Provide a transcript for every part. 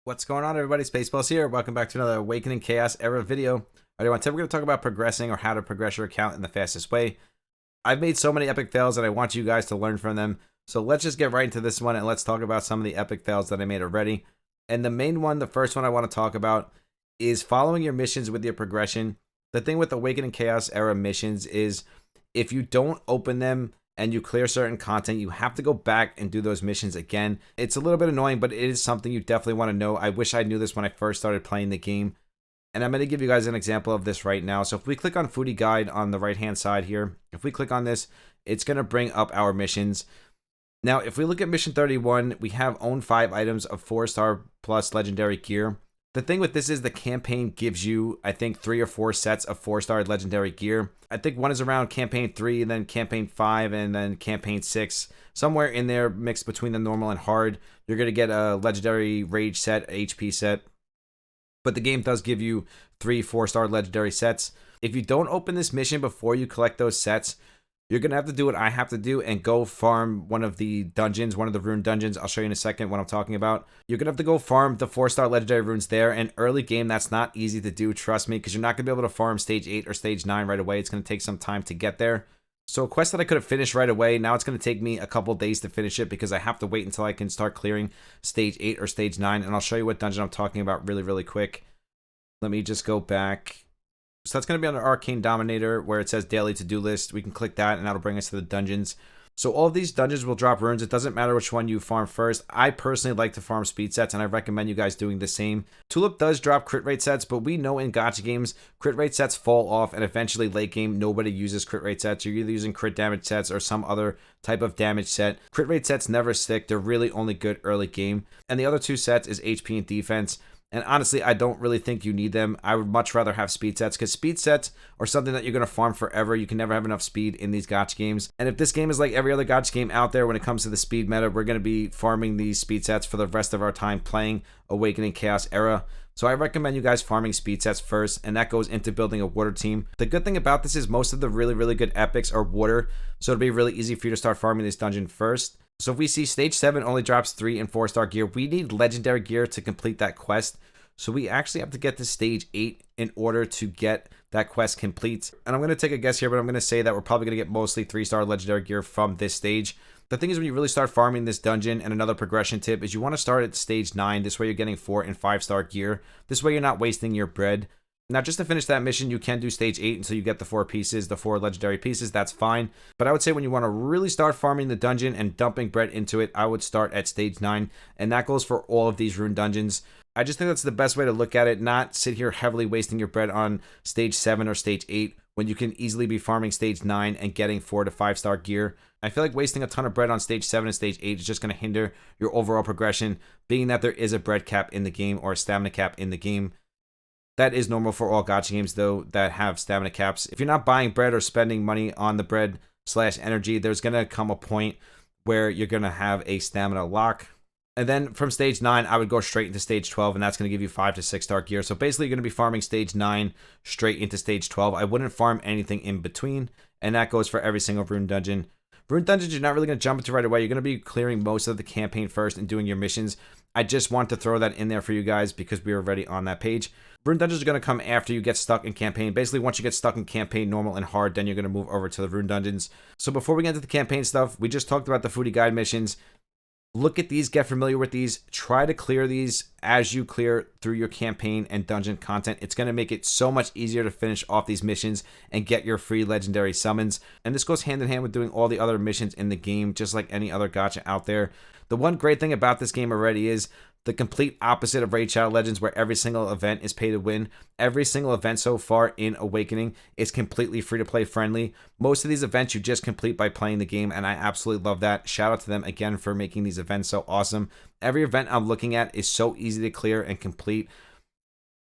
What's going on, everybody? Spaceballs here. Welcome back to another Awakening Chaos Era video. Alright, today we're going to talk about progressing or how to progress your account in the fastest way. I've made so many epic fails and I want you guys to learn from them. So let's just get right into this one and let's talk about some of the epic fails that I made already. And the main one, the first one I want to talk about is following your missions with your progression. The thing with Awakening Chaos Era missions is if you don't open them and you clear certain content, you have to go back and do those missions again. It's a little bit annoying, but it is something you definitely want to know. I wish I knew this when I first started playing the game. And I'm going to give you guys an example of this right now. So if we click on Foodie Guide on the right hand side here, if we click on this, it's going to bring up our missions. Now, if we look at mission 31, we have own 5 items of 4-star plus legendary gear. The thing with this is the campaign gives you, I think, 3 or 4 sets of 4-star legendary gear. I think one is around campaign 3, and then campaign 5, and then campaign 6. Somewhere in there, mixed between the normal and hard, you're going to get a legendary rage set, HP set. But the game does give you 3 4-star legendary sets. If you don't open this mission before you collect those sets, you're going to have to do what I have to do and go farm one of the dungeons, one of the rune dungeons. I'll show you in a second what I'm talking about. You're going to have to go farm the 4-star legendary runes there. And early game, that's not easy to do, trust me, because you're not going to be able to farm stage 8 or stage 9 right away. It's going to take some time to get there. So a quest that I could have finished right away, now it's going to take me a couple days to finish it because I have to wait until I can start clearing stage 8 or stage 9. And I'll show you what dungeon I'm talking about really quick. Let me just go back. So that's going to be under Arcane Dominator where it says daily to-do list. We can click that and that'll bring us to the dungeons. So all of these dungeons will drop runes. It doesn't matter which one you farm first. I personally like to farm speed sets and I recommend you guys doing the same. Tulip does drop crit rate sets, but we know in gacha games, crit rate sets fall off and eventually late game, nobody uses crit rate sets. You're either using crit damage sets or some other type of damage set. Crit rate sets never stick. They're really only good early game. And the other 2 sets is HP and defense. And honestly, I don't really think you need them. I would much rather have speed sets because speed sets are something that you're going to farm forever. You can never have enough speed in these gacha games. And if this game is like every other gacha game out there when it comes to the speed meta, we're going to be farming these speed sets for the rest of our time playing Awakening Chaos Era. So I recommend you guys farming speed sets first, and that goes into building a water team. The good thing about this is most of the really good epics are water, so it'll be really easy for you to start farming this dungeon first. So if we see stage 7 only drops 3 and 4-star gear, we need legendary gear to complete that quest. So we actually have to get to stage 8 in order to get that quest complete. And I'm going to take a guess here, but I'm going to say that we're probably going to get mostly 3-star legendary gear from this stage. The thing is, when you really start farming this dungeon, and another progression tip is you want to start at stage 9. This way you're getting 4 and 5-star gear. This way you're not wasting your bread. Now, just to finish that mission, you can do stage 8 until you get the 4 pieces, the 4 legendary pieces. That's fine. But I would say when you want to really start farming the dungeon and dumping bread into it, I would start at stage 9. And that goes for all of these rune dungeons. I just think that's the best way to look at it, not sit here heavily wasting your bread on stage 7 or stage 8 when you can easily be farming stage 9 and getting 4 to 5-star gear. I feel like wasting a ton of bread on stage 7 and stage 8 is just going to hinder your overall progression, being that there is a bread cap in the game or a stamina cap in the game. That is normal for all gacha games, though, that have stamina caps. If you're not buying bread or spending money on the bread / energy, there's going to come a point where you're going to have a stamina lock. And then from stage 9, I would go straight into stage 12, and that's going to give you 5 to 6-star gear. So basically, you're going to be farming stage 9 straight into stage 12. I wouldn't farm anything in between, and that goes for every single rune dungeon. Rune dungeons, you're not really going to jump into right away. You're going to be clearing most of the campaign first and doing your missions. I just want to throw that in there for you guys because we are already on that page. Rune dungeons are going to come after you get stuck in campaign. Basically, once you get stuck in campaign, normal and hard, then you're going to move over to the rune dungeons. So before we get into the campaign stuff, we just talked about the Foodie Guide missions. Look at these, get familiar with these, try to clear these as you clear through your campaign and dungeon content. It's going to make it so much easier to finish off these missions and get your free legendary summons. And this goes hand in hand with doing all the other missions in the game, just like any other gacha out there. The one great thing about this game already is the complete opposite of Raid Shadow Legends, where every single event is pay to win. Every single event so far in Awakening is completely free-to-play friendly. Most of these events you just complete by playing the game, and I absolutely love that. Shout out to them again for making these events so awesome. Every event I'm looking at is so easy to clear and complete.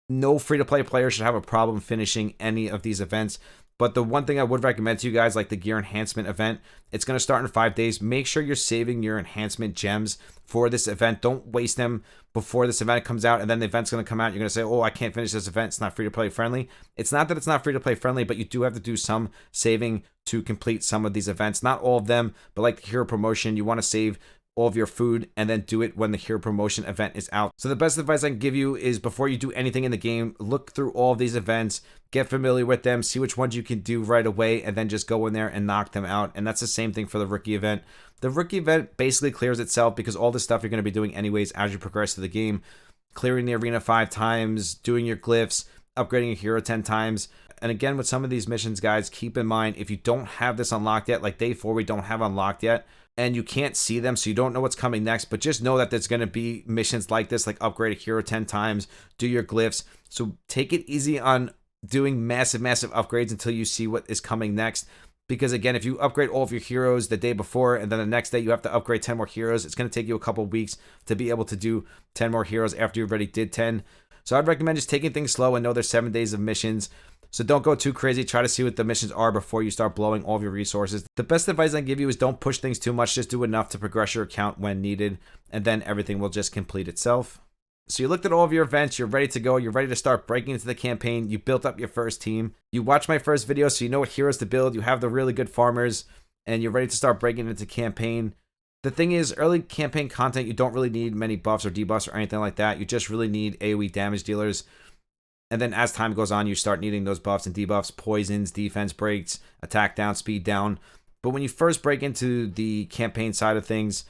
No free-to-play player should have a problem finishing any of these events. But the one thing I would recommend to you guys, like the gear enhancement event, it's going to start in 5 days. Make sure you're saving your enhancement gems for this event. Don't waste them before this event comes out, and then the event's going to come out. You're going to say, oh, I can't finish this event. It's not free-to-play friendly. It's not that it's not free-to-play friendly, but you do have to do some saving to complete some of these events. Not all of them, but like the hero promotion, you want to save all of your food, and then do it when the hero promotion event is out. So the best advice I can give you is before you do anything in the game, look through all of these events, get familiar with them, see which ones you can do right away, and then just go in there and knock them out. And that's the same thing for the rookie event. The rookie event basically clears itself because all the stuff you're going to be doing anyways as you progress through the game. Clearing the arena 5 times, doing your glyphs, upgrading your hero 10 times. And again, with some of these missions, guys, keep in mind, if you don't have this unlocked yet, like day 4 we don't have unlocked yet, and you can't see them, so you don't know what's coming next, but just know that there's going to be missions like this, like upgrade a hero 10 times, do your glyphs. So take it easy on doing massive upgrades until you see what is coming next. Because again, if you upgrade all of your heroes the day before and then the next day you have to upgrade 10 more heroes, it's going to take you a couple weeks to be able to do 10 more heroes after you already did 10. So I'd recommend just taking things slow and know there's 7 days of missions. So don't go too crazy. Try to see what the missions are before you start blowing all of your resources. The best advice I can give you is don't push things too much. Just do enough to progress your account when needed, and then everything will just complete itself. So you looked at all of your events, you're ready to go, you're ready to start breaking into the campaign, you built up your first team, you watched my first video so you know what heroes to build, you have the really good farmers, and you're ready to start breaking into campaign. The thing is, early campaign content, you don't really need many buffs or debuffs or anything like that. You just really need AoE damage dealers. And then as time goes on, you start needing those buffs and debuffs, poisons, defense breaks, attack down, speed down. But when you first break into the campaign side of things,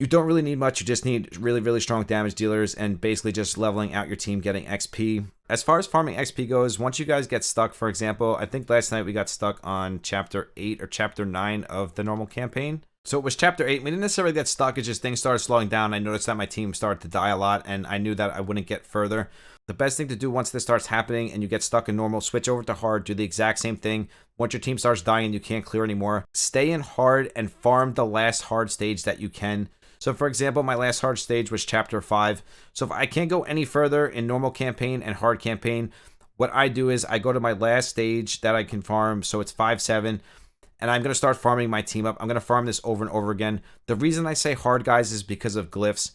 you don't really need much. You just need really strong damage dealers and basically just leveling out your team, getting XP. As far as farming XP goes, once you guys get stuck, for example, I think last night we got stuck on chapter 8 or chapter 9 of the normal campaign. So it was chapter 8. We didn't necessarily get stuck. It's just things started slowing down. I noticed that my team started to die a lot, and I knew that I wouldn't get further. The best thing to do once this starts happening and you get stuck in normal, switch over to hard, do the exact same thing. Once your team starts dying and you can't clear anymore, stay in hard and farm the last hard stage that you can. So for example, my last hard stage was chapter 5. So if I can't go any further in normal campaign and hard campaign, what I do is I go to my last stage that I can farm. So it's 5-7. And I'm going to start farming my team up. I'm going to farm this over and over again. The reason I say hard, guys, is because of glyphs.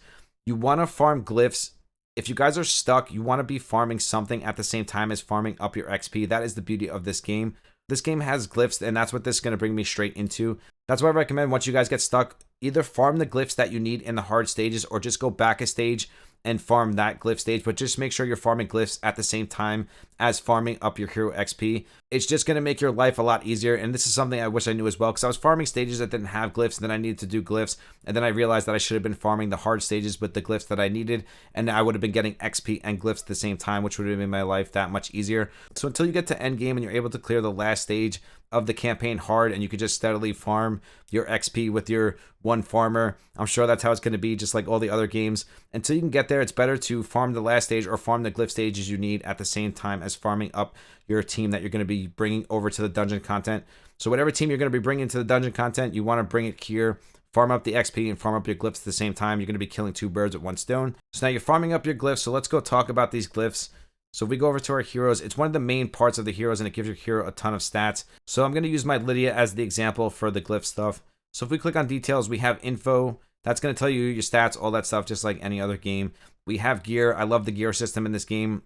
You want to farm glyphs. If you guys are stuck, you want to be farming something at the same time as farming up your XP. That is the beauty of this game. This game has glyphs, and that's what this is going to bring me straight into. That's why I recommend once you guys get stuck, either farm the glyphs that you need in the hard stages or just go back a stage and farm that glyph stage, but just make sure you're farming glyphs at the same time as farming up your hero XP. It's just going to make your life a lot easier, and this is something I wish I knew as well, because I was farming stages that didn't have glyphs, and then I needed to do glyphs, and then I realized that I should have been farming the hard stages with the glyphs that I needed, and I would have been getting XP and glyphs at the same time, which would have made my life that much easier. So until you get to end game and you're able to clear the last stage of the campaign hard, and you can just steadily farm your XP with your one farmer, I'm sure that's how it's going to be, just like all the other games. Until you can get there, it's better to farm the last stage or farm the glyph stages you need at the same time as farming up your team that you're going to be bringing over to the dungeon content. So whatever team you're going to be bringing to the dungeon content, you want to bring it here, farm up the XP and farm up your glyphs at the same time. You're going to be killing 2 birds with 1 stone. So now you're farming up your glyphs, so let's go talk about these glyphs. So if we go over to our heroes, it's one of the main parts of the heroes, and it gives your hero a ton of stats. So I'm going to use my Lydia as the example for the glyph stuff. So if we click on details, we have info. That's going to tell you your stats, all that stuff, just like any other game. We have gear. I love the gear system in this game.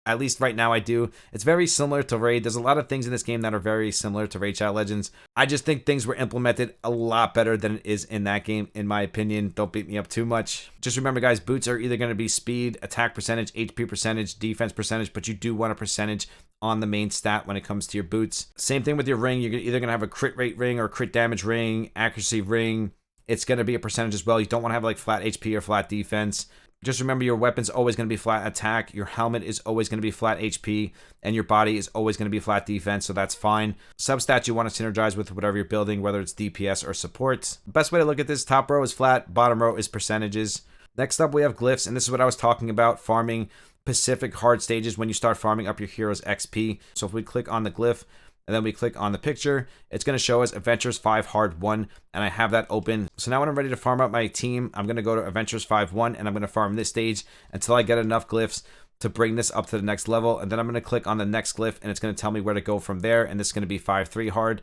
At least right now I do. It's very similar to Raid. There's a lot of things in this game that are very similar to Raid Shadow Legends. I just think things were implemented a lot better than it is in that game, in my opinion. Don't beat me up too much. Just remember, guys, boots are either going to be speed, attack percentage, HP percentage, defense percentage, but you do want a percentage on the main stat when it comes to your boots. Same thing with your ring. You're either going to have a crit rate ring or crit damage ring, accuracy ring. It's going to be a percentage as well. You don't want to have like flat HP or flat defense. Just remember, your weapon's always going to be flat attack, your helmet is always going to be flat HP, and your body is always going to be flat defense, so that's fine. Substats you want to synergize with whatever you're building, whether it's DPS or support. Best way to look at this, top row is flat, bottom row is percentages. Next up, we have glyphs, and this is what I was talking about, farming specific hard stages when you start farming up your hero's XP. So if we click on the glyph, and then we click on the picture, it's going to show us Adventures 5 Hard 1, and I have that open. So now when I'm ready to farm up my team, I'm going to go to Adventures 5 1, and I'm going to farm this stage until I get enough glyphs to bring this up to the next level, and then I'm going to click on the next glyph, and it's going to tell me where to go from there, and this is going to be 5 3 Hard.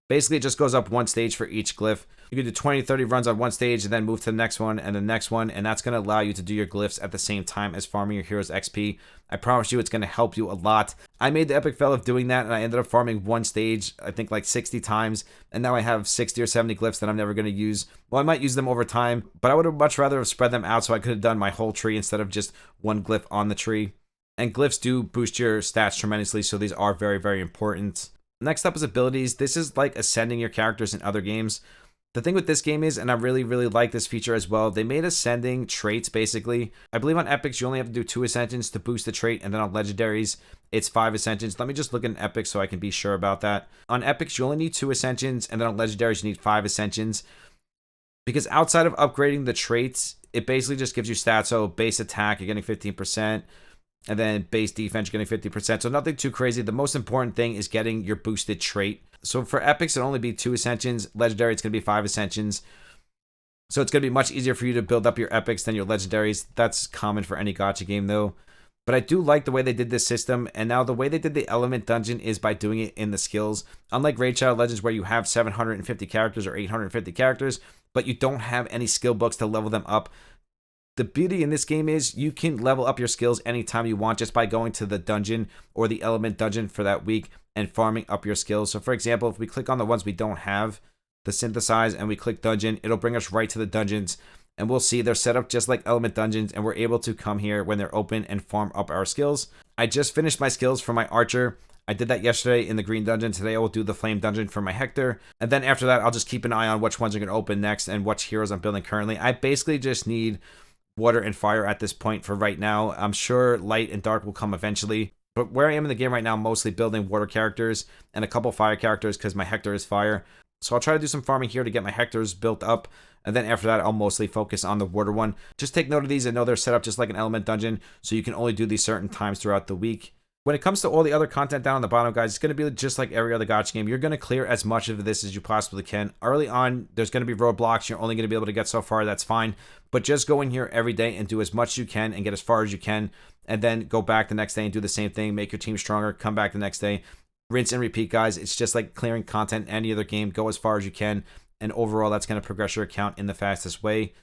Basically, it just goes up one stage for each glyph. You can do 20, 30 runs on one stage and then move to the next one and the next one, and that's going to allow you to do your glyphs at the same time as farming your heroes XP. I promise you it's going to help you a lot. I made the epic fail of doing that, and I ended up farming one stage, I think like 60 times, and now I have 60 or 70 glyphs that I'm never going to use. Well, I might use them over time, but I would have much rather have spread them out so I could have done my whole tree instead of just one glyph on the tree. And glyphs do boost your stats tremendously, so these are very, very important. Next up is abilities. This is like ascending your characters in other games. The thing with this game is, and I really, really like this feature as well, they made ascending traits basically. I believe on epics, you only have to do 2 ascensions to boost the trait, and then on legendaries, it's 5 ascensions. Let me just look at an epic so I can be sure about that. On epics, you only need 2 ascensions, and then on legendaries, you need 5 ascensions. Because outside of upgrading the traits, it basically just gives you stats. So base attack, you're getting 15%. And then base defense, you're getting 50%. So nothing too crazy. The most important thing is getting your boosted trait. So for epics, it'll only be 2 ascensions. Legendary, it's going to be 5 ascensions. So it's going to be much easier for you to build up your epics than your legendaries. That's common for any gacha game though. But I do like the way they did this system. And now the way they did the element dungeon is by doing it in the skills. Unlike Raid Shadow Legends where you have 750 characters or 850 characters, but you don't have any skill books to level them up. The beauty in this game is you can level up your skills anytime you want just by going to the dungeon or the element dungeon for that week and farming up your skills. So for example, if we click on the ones we don't have, the synthesize, and we click dungeon, it'll bring us right to the dungeons, and we'll see they're set up just like element dungeons, and we're able to come here when they're open and farm up our skills. I just finished my skills for my archer. I did that yesterday in the green dungeon. Today I will do the flame dungeon for my Hector. And then after that, I'll just keep an eye on which ones are going to open next and which heroes I'm building currently. I basically just need water and fire at this point for right now. I'm sure light and dark will come eventually. But where I am in the game right now, I'm mostly building water characters and a couple fire characters because my Hector is fire. So I'll try to do some farming here to get my Hectors built up. And then after that, I'll mostly focus on the water one. Just take note of these and know they're set up just like an element dungeon. So you can only do these certain times throughout the week. When it comes to all the other content down on the bottom, guys, it's going to be just like every other gacha game. You're going to clear as much of this as you possibly can. Early on, there's going to be roadblocks. You're only going to be able to get so far. That's fine. But just go in here every day and do as much as you can and get as far as you can. And then go back the next day and do the same thing. Make your team stronger. Come back the next day. Rinse and repeat, guys. It's just like clearing content in any other game. Go as far as you can. And overall, that's going to progress your account in the fastest way.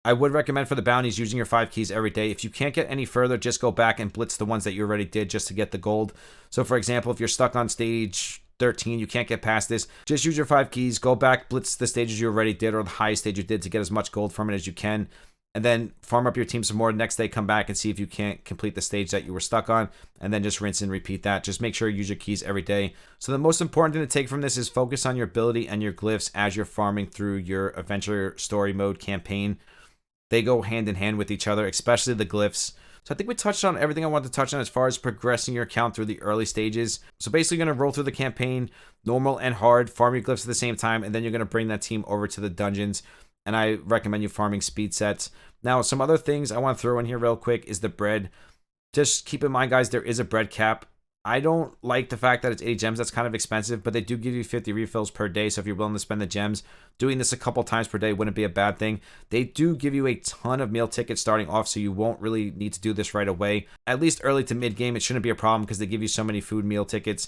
I would recommend for the bounties using your 5 keys every day. If you can't get any further, just go back and blitz the ones that you already did just to get the gold. So for example, if you're stuck on stage 13, you can't get past this, just use your 5 keys, go back, blitz the stages you already did or the highest stage you did to get as much gold from it as you can. And then farm up your team some more. Next day, come back and see if you can't complete the stage that you were stuck on. And then just rinse and repeat that. Just make sure you use your keys every day. So the most important thing to take from this is focus on your ability and your glyphs as you're farming through your adventure story mode campaign. They go hand in hand with each other, especially the glyphs. So I think we touched on everything I wanted to touch on as far as progressing your account through the early stages. So basically you're going to roll through the campaign, normal and hard, farm your glyphs at the same time, and then you're going to bring that team over to the dungeons. And I recommend you farming speed sets. Now, some other things I want to throw in here real quick is the bread. Just keep in mind, guys, there is a bread cap. I don't like the fact that it's 80 gems. That's kind of expensive, but they do give you 50 refills per day. So if you're willing to spend the gems, doing this a couple times per day wouldn't be a bad thing. They do give you a ton of meal tickets starting off, so you won't really need to do this right away. At least early to mid game, it shouldn't be a problem because they give you so many food meal tickets.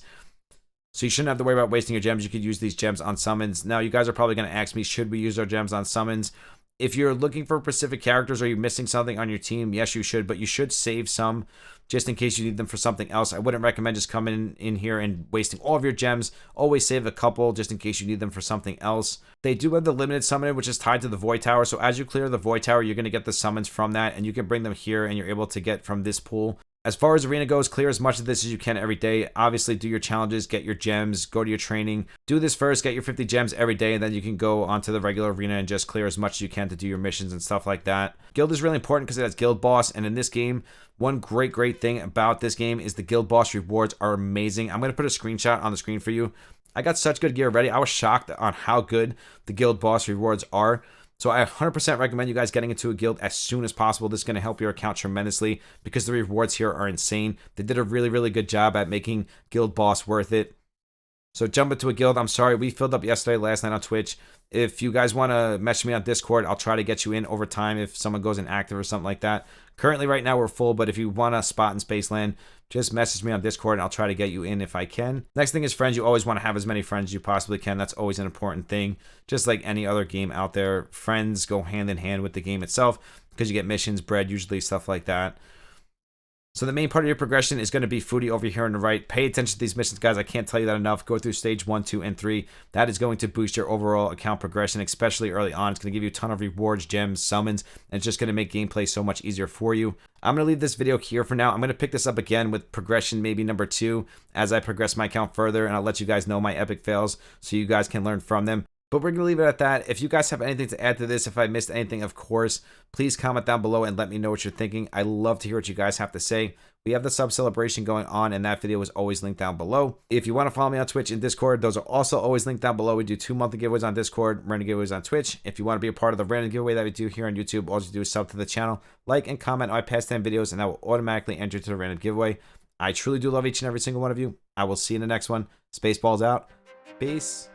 So you shouldn't have to worry about wasting your gems. You could use these gems on summons. Now, you guys are probably going to ask me, should we use our gems on summons? If you're looking for specific characters or you're missing something on your team, yes, you should, but you should save some just in case you need them for something else. I wouldn't recommend just coming in here and wasting all of your gems. Always save a couple just in case you need them for something else. They do have the limited summoning, which is tied to the Void Tower. So as you clear the Void Tower, you're going to get the summons from that, and you can bring them here, and you're able to get from this pool. As far as arena goes, clear as much of this as you can every day. Obviously, do your challenges, get your gems, go to your training. Do this first, get your 50 gems every day, and then you can go onto the regular arena and just clear as much as you can to do your missions and stuff like that. Guild is really important because it has guild boss, and in this game, one great thing about this game is the guild boss rewards are amazing. I'm going to put a screenshot on the screen for you. I got such good gear already. I was shocked on how good the guild boss rewards are. So I 100% recommend you guys getting into a guild as soon as possible. This is going to help your account tremendously because the rewards here are insane. They did a really good job at making Guild Boss worth it. So jump into a guild. I'm sorry, we filled up yesterday, last night on Twitch. If you guys want to message me on Discord, I'll try to get you in over time if someone goes inactive or something like that. Currently, right now, we're full, but if you want a spot in Spaceland, just message me on Discord and I'll try to get you in if I can. Next thing is friends. You always want to have as many friends as you possibly can. That's always an important thing. Just like any other game out there, friends go hand in hand with the game itself because you get missions, bread, usually stuff like that. So the main part of your progression is going to be foodie over here on the right. Pay attention to these missions, guys. I can't tell you that enough. Go through stage 1, 2, and 3. That is going to boost your overall account progression, especially early on. It's going to give you a ton of rewards, gems, summons, and it's just going to make gameplay so much easier for you. I'm going to leave this video here for now. I'm going to pick this up again with progression maybe number 2 as I progress my account further, and I'll let you guys know my epic fails so you guys can learn from them. But we're going to leave it at that. If you guys have anything to add to this, if I missed anything, of course, please comment down below and let me know what you're thinking. I love to hear what you guys have to say. We have the sub celebration going on, and that video is always linked down below. If you want to follow me on Twitch and Discord, those are also always linked down below. We do 2 monthly giveaways on Discord, random giveaways on Twitch. If you want to be a part of the random giveaway that we do here on YouTube, all you do is sub to the channel, like and comment on my past 10 videos, and that will automatically enter to the random giveaway. I truly do love each and every single one of you. I will see you in the next one. Spaceballs out. Peace.